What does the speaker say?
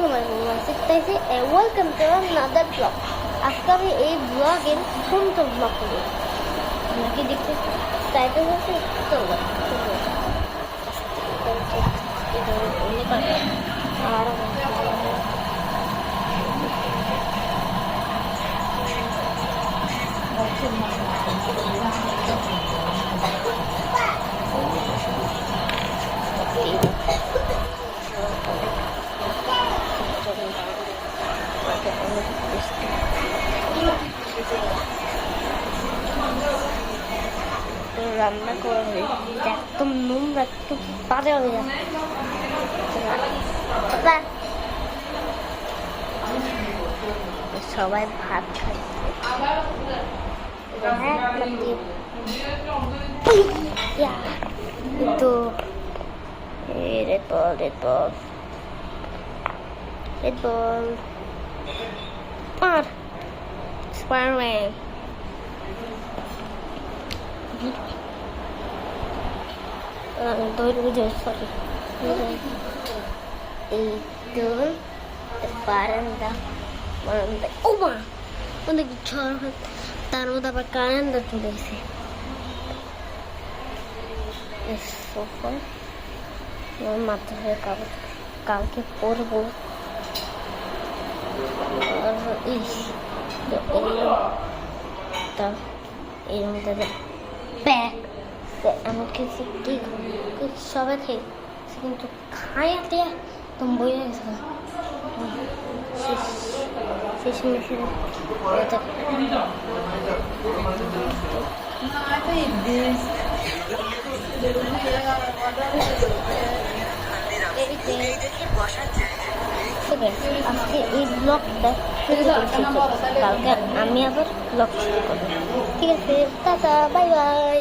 সবাই শিখতেছি welcome to another blog. আজকে আমি এই ব্লগের প্রথম ব্লগ করবো। নাকি দেখতে টাইটেল হচ্ছে চলো আর রান্না করে একদম নোংরা, একটু বাজে হয়ে যাচ্ছে। সবাই ভাত খাচ্ছে তো red ball Spider-Man. Don't do sorry. Itu baranda. Oh ma, udah gicar. Taruh dapat kanan dan tulis. Sofa. Mata saya kau ke porbo. এর মধ্যে ব্যাগ আমাকে সবাই খেয়ে কিন্তু খাইতে একদম বই গেছে শেষ মেশিনে আজকে এই ব্লগটা কালকে আমি আবার ব্লগ শুরু করবো। ঠিক আছে, টাটা, বাই বাই।